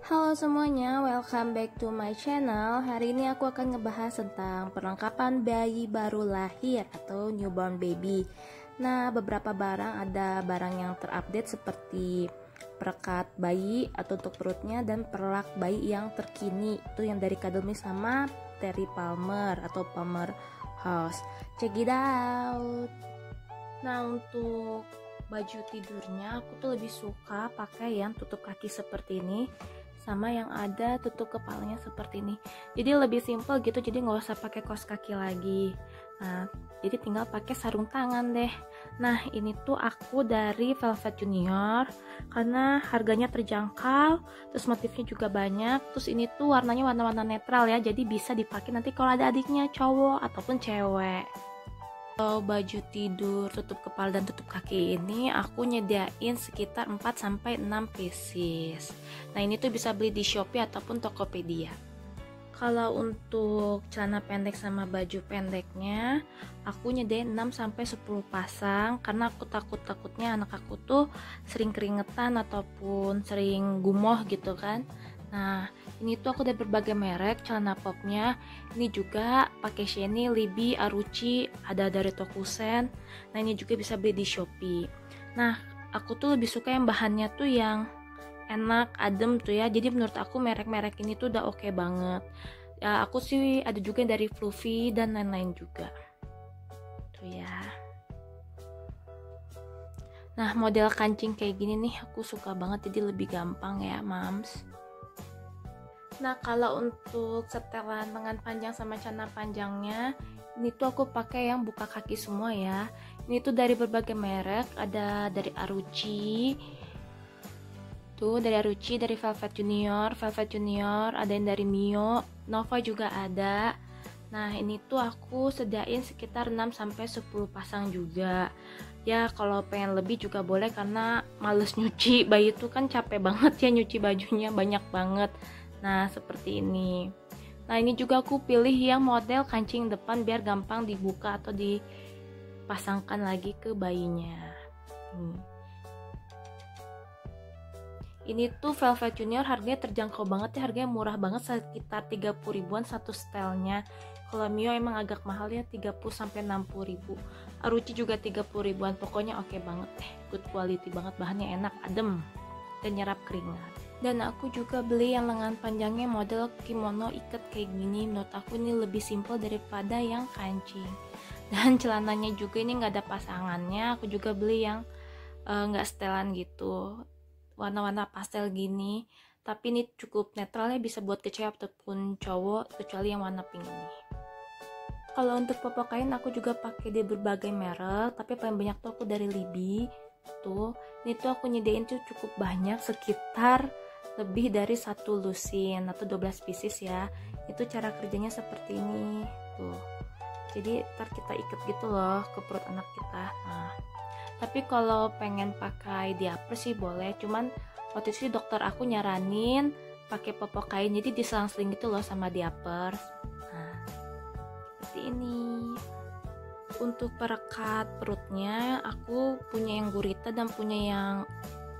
Halo semuanya, welcome back to my channel. Hari ini aku akan ngebahas tentang perlengkapan bayi baru lahir atau newborn baby. Nah, beberapa barang, ada barang yang terupdate seperti perekat bayi atau untuk perutnya dan perlak bayi yang terkini, itu yang dari Cuddle Me sama Terry Palmer atau Palmer House. Check it out. Nah, untuk baju tidurnya aku tuh lebih suka pakai yang tutup kaki seperti ini sama yang ada tutup kepalanya seperti ini, jadi lebih simple gitu, jadi nggak usah pakai kaos kaki lagi. Nah, jadi tinggal pakai sarung tangan deh. Nah, ini tuh aku dari Velvet Junior karena harganya terjangkau, terus motifnya juga banyak, terus ini tuh warnanya warna-warna netral ya, jadi bisa dipakai nanti kalau ada adiknya cowok ataupun cewek. Kalau baju tidur tutup kepala dan tutup kaki ini aku nyediain sekitar 4-6 pieces. Nah, ini tuh bisa beli di Shopee ataupun Tokopedia. Kalau untuk celana pendek sama baju pendeknya aku nyediain 6-10 pasang karena aku takutnya anak aku tuh sering keringetan ataupun sering gumoh gitu kan. Nah, ini tuh aku ada berbagai merek celana popnya. Ini juga pakai Sheni, Libby, Aruchi, ada dari Tokusen. Nah, ini juga bisa beli di Shopee. Nah, aku tuh lebih suka yang bahannya tuh yang enak, adem tuh ya. Jadi menurut aku merek-merek ini tuh udah oke banget. Ya, aku sih ada juga dari Fluffy dan lain-lain juga. Tuh ya. Nah, model kancing kayak gini nih aku suka banget, jadi lebih gampang ya, Mams. Nah, kalau untuk setelan lengan panjang sama celana panjangnya, ini tuh aku pakai yang buka kaki semua ya. Ini tuh dari berbagai merek, ada dari Aruchi, tuh dari Aruchi, dari Velvet Junior, ada yang dari Mio, Nova juga ada. Nah, ini tuh aku sediain sekitar 6-10 pasang juga. Ya, kalau pengen lebih juga boleh karena males nyuci, bayi tuh kan capek banget ya nyuci bajunya, banyak banget. Nah, seperti ini. Nah, ini juga aku pilih yang model kancing depan biar gampang dibuka atau dipasangkan lagi ke bayinya. Ini tuh Velvet Junior harganya terjangkau banget ya, harganya murah banget, sekitar 30 ribuan satu setelnya. Kalau Mio emang agak mahal ya, 30-60 ribu. Aruchi juga 30 ribuan, pokoknya oke banget deh, good quality banget, bahannya enak, adem, dan nyerap keringat. Dan aku juga beli yang lengan panjangnya model kimono ikat kayak gini, menurut aku ini lebih simple daripada yang kancing. Dan celananya juga ini nggak ada pasangannya, aku juga beli yang nggak setelan gitu, warna-warna pastel gini, tapi ini cukup netralnya, bisa buat ke cewek ataupun cowok, kecuali yang warna pink ini. Kalau untuk popok kain aku juga pakai di berbagai merek, tapi paling banyak tuh aku dari Libby. Tuh, ini tuh aku nyediain tuh cukup banyak, sekitar lebih dari 1 lusin atau 12 pieces ya. Itu cara kerjanya seperti ini tuh, jadi ntar kita ikat gitu loh ke perut anak kita. Nah, tapi kalau pengen pakai diaper sih boleh, cuman waktu itu dokter aku nyaranin pakai popok kain, jadi diselang-seling gitu loh sama diaper. Nah, seperti ini. Untuk perekat perutnya aku punya yang gurita dan punya yang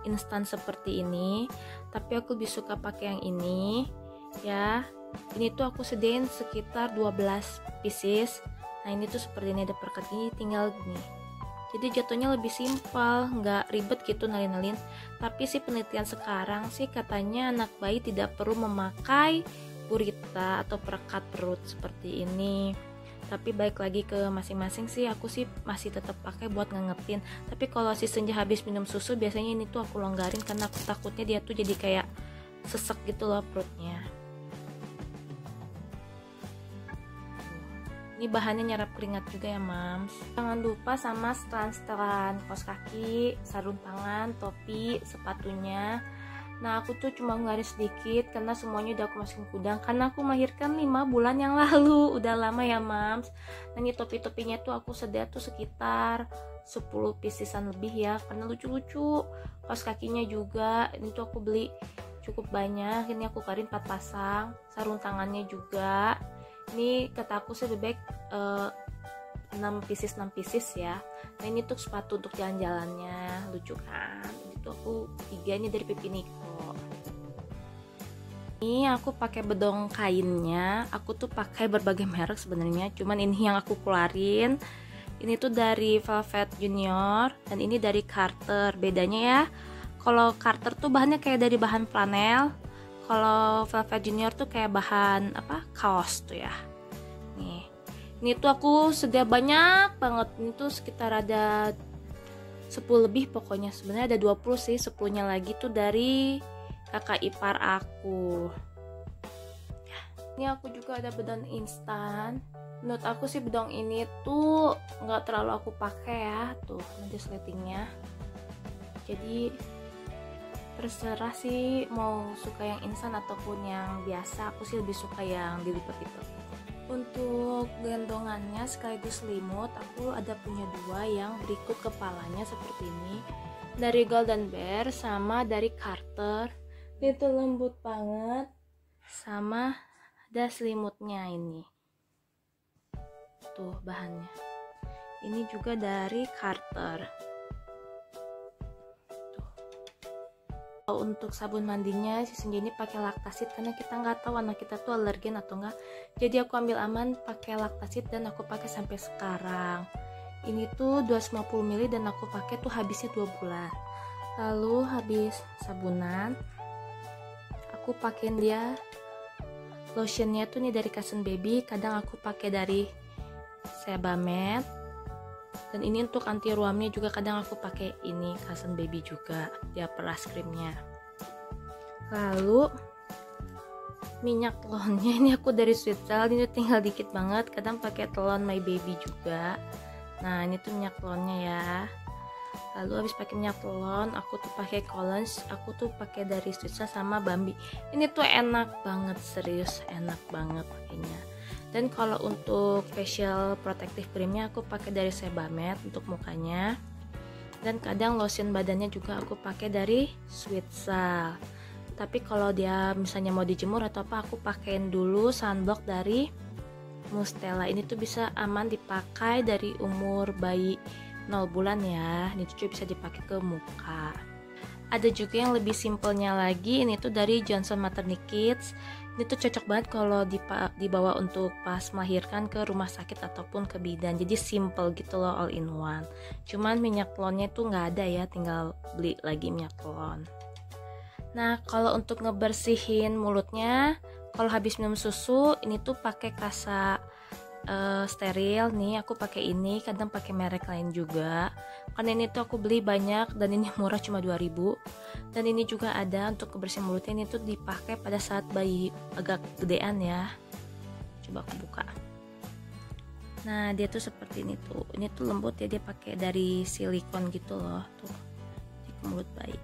instan seperti ini, tapi aku lebih suka pakai yang ini ya. Ini tuh aku sediain sekitar 12 pieces. Nah, ini tuh seperti ini, ada perekat ini tinggal gini, jadi jatuhnya lebih simpel, nggak ribet gitu nalin-nalin. Tapi sih penelitian sekarang sih katanya anak bayi tidak perlu memakai gurita atau perekat perut seperti ini. Tapi balik lagi ke masing-masing sih, aku sih masih tetap pakai buat ngangetin. Tapi kalau si Senja habis minum susu biasanya ini tuh aku longgarin karena aku takutnya dia tuh jadi kayak sesek gitu loh perutnya. Ini bahannya nyerap keringat juga ya, Mams. Jangan lupa sama setelan kaos kaki, sarung tangan, topi, sepatunya. Nah, aku tuh cuma ngeluarin sedikit karena semuanya udah aku masukin gudang, karena aku melahirkan 5 bulan yang lalu, udah lama ya, Mams. Nah, ini topi-topinya tuh aku sedia tuh sekitar 10 piecesan lebih ya, karena lucu-lucu. Kaos kakinya juga ini tuh aku beli cukup banyak, ini aku keluarin 4 pasang. Sarung tangannya juga ini kata aku sih lebih baik 6 pieces ya. Nah, ini tuh sepatu untuk jalan-jalannya, lucu kan. Itu aku 3 ini dari Pipi Niko. Ini aku pakai bedong kainnya. Aku tuh pakai berbagai merek sebenarnya, cuman ini yang aku keluarin. Ini tuh dari Velvet Junior dan ini dari Carter. Bedanya ya, kalau Carter tuh bahannya kayak dari bahan flanel, kalau Velvet Junior tuh kayak bahan apa, kaos tuh ya. Nih, ini tuh aku sedia banyak banget. Ini tuh sekitar ada 10 lebih pokoknya. Sebenarnya ada 20 sih, 10-nya lagi tuh dari kakak ipar aku. Ini aku juga ada bedong instan. Menurut aku sih bedong ini tuh nggak terlalu aku pakai ya. Tuh nanti sletingnya. Jadi terserah sih mau suka yang instan ataupun yang biasa. Aku sih lebih suka yang dilipat-lipat. Untuk gendongannya sekaligus selimut, aku ada punya dua yang berikut kepalanya seperti ini, dari Golden Bear sama dari Carter. Itu lembut banget, sama ada selimutnya ini. Tuh bahannya. Ini juga dari Carter. Untuk sabun mandinya si Senja ini pakai Lactasit karena kita nggak tahu anak kita tuh alergen atau enggak. Jadi aku ambil aman pakai Lactasit dan aku pakai sampai sekarang. Ini tuh 250 ml dan aku pakai tuh habisnya 2 bulan. Lalu habis sabunan, aku pakein dia lotionnya tuh nih dari Cousin Baby. Kadang aku pakai dari Sebamed. Dan ini untuk anti ruamnya juga kadang aku pakai ini Cousin Baby juga, dia peras krimnya. Lalu minyak telonnya ini aku dari Sweetcell, ini tinggal dikit banget. Kadang pakai telon My Baby juga. Nah ini tuh minyak telonnya ya. Lalu habis pakai minyak telon, aku tuh pakai Collins, aku tuh pakai dari Sweetcell sama Bambi. Ini tuh enak banget, serius enak banget pakainya. Dan kalau untuk facial protective creamnya aku pakai dari Sebamed untuk mukanya. Dan kadang lotion badannya juga aku pakai dari Sweetcell. Tapi kalau dia misalnya mau dijemur atau apa, aku pakein dulu sunblock dari Mustela. Ini tuh bisa aman dipakai dari umur bayi 0 bulan ya. Ini tuh bisa dipakai ke muka. Ada juga yang lebih simpelnya lagi, ini tuh dari Johnson Maternity Kids. Ini tuh cocok banget kalau dibawa untuk pas melahirkan ke rumah sakit ataupun ke bidan. Jadi simple gitu loh, all in one. Cuman minyak telonnya tuh nggak ada ya, tinggal beli lagi minyak telon. Nah kalau untuk ngebersihin mulutnya, kalau habis minum susu, ini tuh pakai kasa steril nih. Aku pakai ini, kadang pakai merek lain juga karena ini tuh aku beli banyak dan ini murah, cuma 2000. Dan ini juga ada untuk kebersihan mulutnya, ini tuh dipakai pada saat bayi agak gedean ya. Coba aku buka. Nah dia tuh seperti ini tuh, ini tuh lembut ya, dia pakai dari silikon gitu loh tuh di mulut bayi.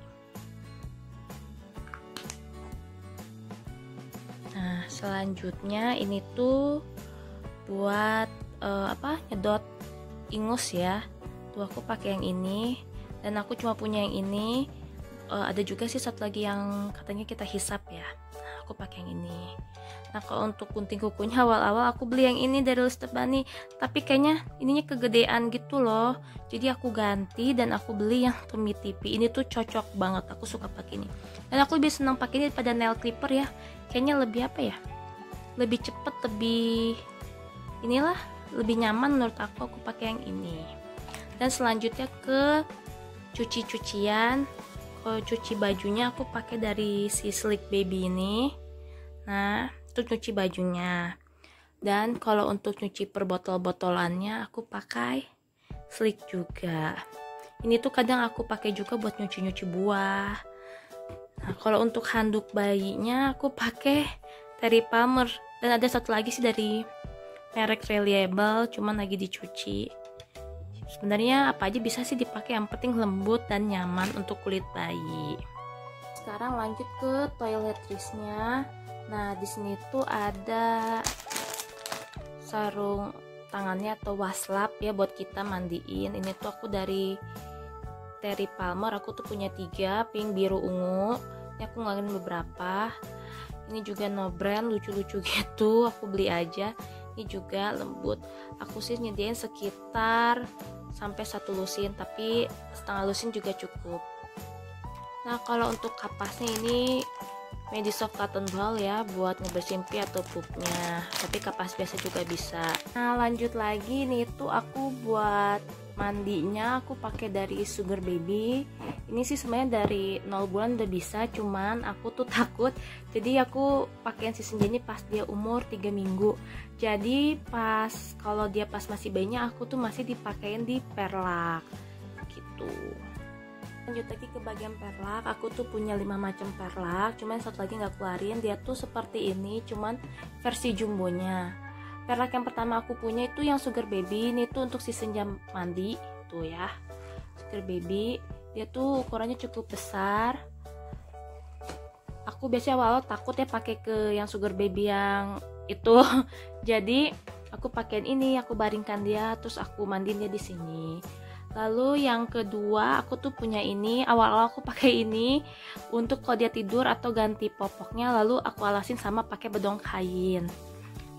Nah selanjutnya ini tuh buat nyedot ingus ya. Tuh aku pakai yang ini dan aku cuma punya yang ini. Ada juga sih satu lagi yang katanya kita hisap ya. Nah, aku pakai yang ini. Nah kalau untuk gunting kukunya awal-awal aku beli yang ini dari Lustebani, tapi kayaknya ininya kegedean gitu loh. Jadi aku ganti dan aku beli yang Tummy Tipi. Ini tuh cocok banget, aku suka pakai ini. Dan aku lebih senang pakai ini daripada nail clipper ya. Kayaknya lebih apa ya? Lebih cepet, lebih inilah, lebih nyaman menurut aku pakai yang ini. Dan selanjutnya ke cucian. Kalau cuci bajunya aku pakai dari si Sleek Baby ini. Nah itu cuci bajunya. Dan kalau untuk cuci per botol-botolannya aku pakai Sleek juga. Ini tuh kadang aku pakai juga buat nyuci-nyuci buah. Nah kalau untuk handuk bayinya aku pakai Terry Palmer. Dan ada satu lagi sih dari merek Reliable, cuman lagi dicuci. Sebenarnya apa aja bisa sih dipakai, yang penting lembut dan nyaman untuk kulit bayi. Sekarang lanjut ke toiletries-nya. Nah di sini tuh ada sarung tangannya atau waslap ya buat kita mandiin. Ini tuh aku dari Terry Palmer, aku tuh punya 3, pink, biru, ungu. Ini aku ngelakuin beberapa. Ini juga no brand, lucu-lucu gitu, aku beli aja. Ini juga lembut. Aku sih nyediain sekitar sampai 1 lusin, tapi setengah lusin juga cukup. Nah kalau untuk kapasnya ini Medisoft cotton ball ya buat ngebersihin pee atau pupnya, tapi kapas biasa juga bisa. Nah lanjut lagi nih tuh aku buat mandinya aku pakai dari Sugar Baby. Ini sih sebenarnya dari 0 bulan udah bisa, cuman aku tuh takut, jadi aku pakaiin si Senja ini pas dia umur 3 minggu. Jadi pas kalau dia pas masih bayinya aku tuh masih dipakein di perlak gitu. Lanjut lagi ke bagian perlak, aku tuh punya 5 macam perlak, cuman satu lagi nggak keluarin. Dia tuh seperti ini, cuman versi jumbonya. Perlak yang pertama aku punya itu yang Sugar Baby, ini tuh untuk si Senja mandi tuh ya. Sugar Baby, dia tuh ukurannya cukup besar. Aku biasanya awal takut ya pakai ke yang Sugar Baby yang itu. Jadi aku pakein ini, aku baringkan dia, terus aku mandiin dia di sini. Lalu yang kedua aku tuh punya ini, awal-awal aku pakai ini untuk kalau dia tidur atau ganti popoknya, lalu aku alasin sama pakai bedong kain.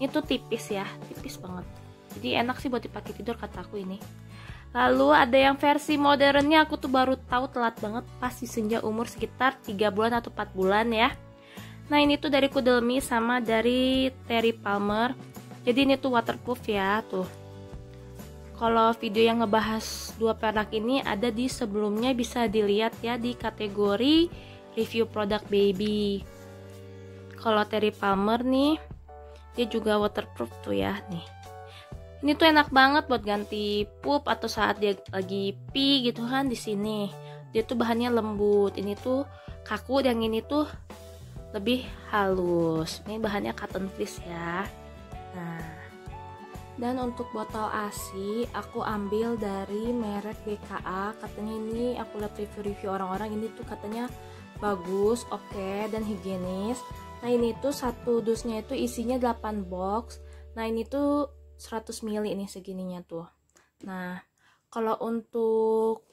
Ini tuh tipis ya, tipis banget. Jadi enak sih buat dipakai tidur kata aku ini. Lalu ada yang versi modernnya, aku tuh baru tahu telat banget pas si Senja umur sekitar 3 bulan atau 4 bulan ya. Nah ini tuh dari Kudelmi sama dari Terry Palmer. Jadi ini tuh waterproof ya tuh. Kalau video yang ngebahas dua perlak ini ada di sebelumnya, bisa dilihat ya di kategori review produk baby. Kalau Terry Palmer nih, dia juga waterproof tuh ya nih. Ini tuh enak banget buat ganti pup atau saat dia lagi pee gitu kan di sini. Dia tuh bahannya lembut. Ini tuh kaku, yang ini tuh lebih halus. Ini bahannya cotton fleece ya. Nah, dan untuk botol ASI aku ambil dari merek BKA. Katanya ini aku lihat review-review orang-orang ini tuh katanya bagus, oke, dan higienis. Nah ini tuh satu dusnya itu isinya 8 box. Nah ini tuh 100 ml nih segininya tuh. Nah kalau untuk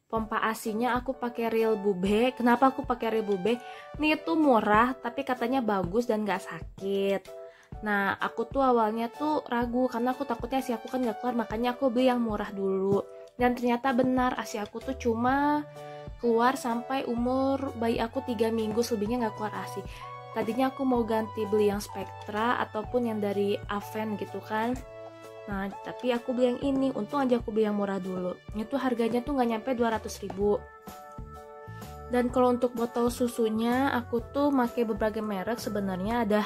pompa asinya aku pakai Real Bube. Kenapa aku pakai Real Bube? Ini tuh murah tapi katanya bagus dan gak sakit. Nah aku tuh awalnya tuh ragu karena aku takutnya asi aku kan gak keluar, makanya aku beli yang murah dulu. Dan ternyata benar, asi aku tuh cuma keluar sampai umur bayi aku 3 minggu, selebihnya gak keluar asi. Tadinya aku mau ganti beli yang Spectra ataupun yang dari Aven gitu kan. Nah tapi aku beli yang ini, untung aja aku beli yang murah dulu. Itu harganya tuh gak nyampe 200.000. Dan kalau untuk botol susunya aku tuh pakai berbagai merek, sebenarnya ada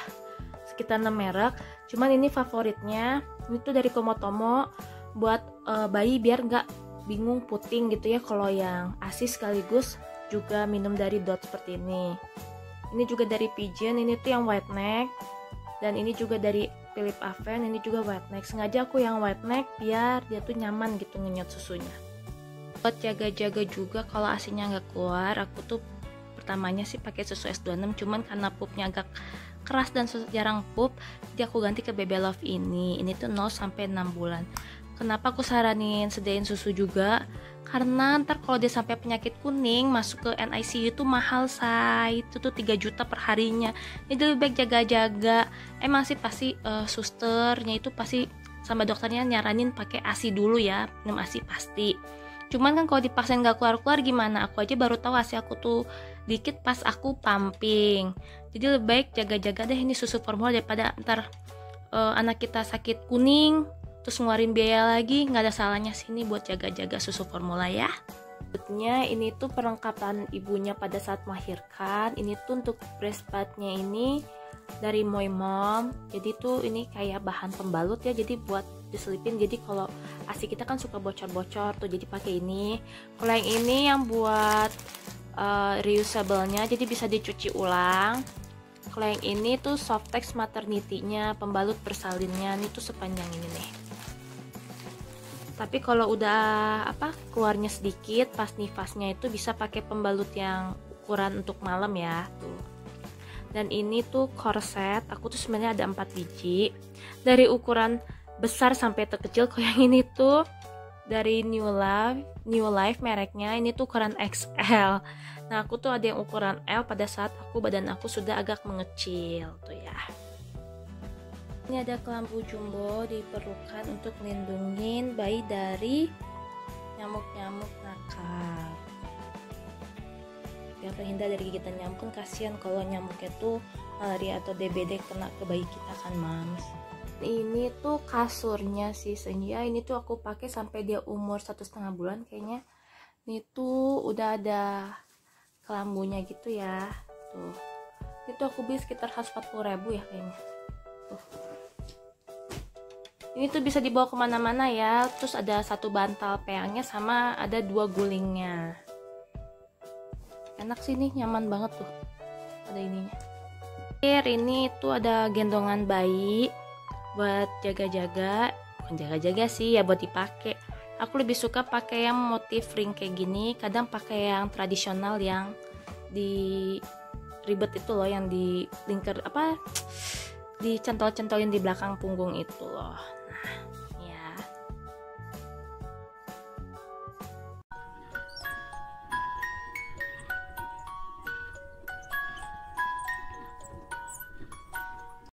sekitar 6 merek. Cuman ini favoritnya, ini tuh dari Komotomo buat bayi biar gak bingung puting gitu ya. Kalau yang ASI sekaligus juga minum dari Dot seperti ini. Ini juga dari Pigeon, ini tuh yang white neck. Dan ini juga dari Philip Aven, ini juga white neck. Sengaja aku yang white neck biar dia tuh nyaman gitu ngenyot susunya. Buat jaga-jaga juga kalau asinya nggak keluar, aku tuh pertamanya sih pakai susu S26, cuman karena pupnya agak keras dan jarang pup, jadi aku ganti ke Baby Love ini. Ini tuh 0 sampai 6 bulan. Kenapa aku saranin sediain susu juga? Karena ntar kalau dia sampai penyakit kuning masuk ke NICU itu mahal say. Itu tuh 3 juta per harinya. Jadi lebih baik jaga-jaga. Emang sih pasti susternya itu pasti sama dokternya nyaranin pakai ASI dulu ya. Minum ASI pasti. Cuman kan kalau dipaksain gak keluar-keluar gimana? Aku aja baru tahu ASI aku tuh dikit pas aku pumping. Jadi lebih baik jaga-jaga deh ini susu formula daripada ntar anak kita sakit kuning terus ngeluarin biaya lagi. Nggak ada salahnya sini buat jaga-jaga susu formula ya. Berikutnya ini tuh perlengkapan ibunya pada saat melahirkan. Ini tuh untuk breast pad-nya ini dari Moi Mom. Jadi tuh ini kayak bahan pembalut ya, jadi buat diselipin. Jadi kalau ASI kita kan suka bocor-bocor tuh, jadi pakai ini. Kalau yang ini yang buat reusable-nya, jadi bisa dicuci ulang. Kalau yang ini tuh Softex maternity-nya, pembalut bersalinnya. Ini tuh sepanjang ini nih. Tapi kalau udah keluarnya sedikit pas nifasnya itu bisa pakai pembalut yang ukuran untuk malam ya tuh. Dan ini tuh korset, aku tuh sebenarnya ada 4 biji dari ukuran besar sampai terkecil. Kalau yang ini tuh dari New Life mereknya, ini tuh ukuran XL. Nah aku tuh ada yang ukuran L pada saat badan aku sudah agak mengecil tuh ya. Ini ada kelambu jumbo, diperlukan untuk melindungi bayi dari nyamuk-nyamuk nakal. biar terhindar dari gigitan nyamuk. Kan kasihan kalau nyamuknya tuh malaria atau DBD kena ke bayi kita kan mams. Ini tuh kasurnya si Senja, ini tuh aku pakai sampai dia umur 1,5 bulan kayaknya. Ini tuh udah ada kelambunya gitu ya tuh. Itu aku beli sekitar 140.000 ya kayaknya tuh. Ini tuh bisa dibawa kemana-mana ya. Terus ada satu bantal peangnya sama ada 2 gulingnya. Enak sih nih, nyaman banget tuh. Ada ininya. Ini tuh ada gendongan bayi buat jaga-jaga. Bukan jaga-jaga sih ya, buat dipakai. Aku lebih suka pakai yang motif ring kayak gini. Kadang pakai yang tradisional yang di ribet itu loh, yang di lingkar apa, dicentol-centolin di belakang punggung itu loh. Nah,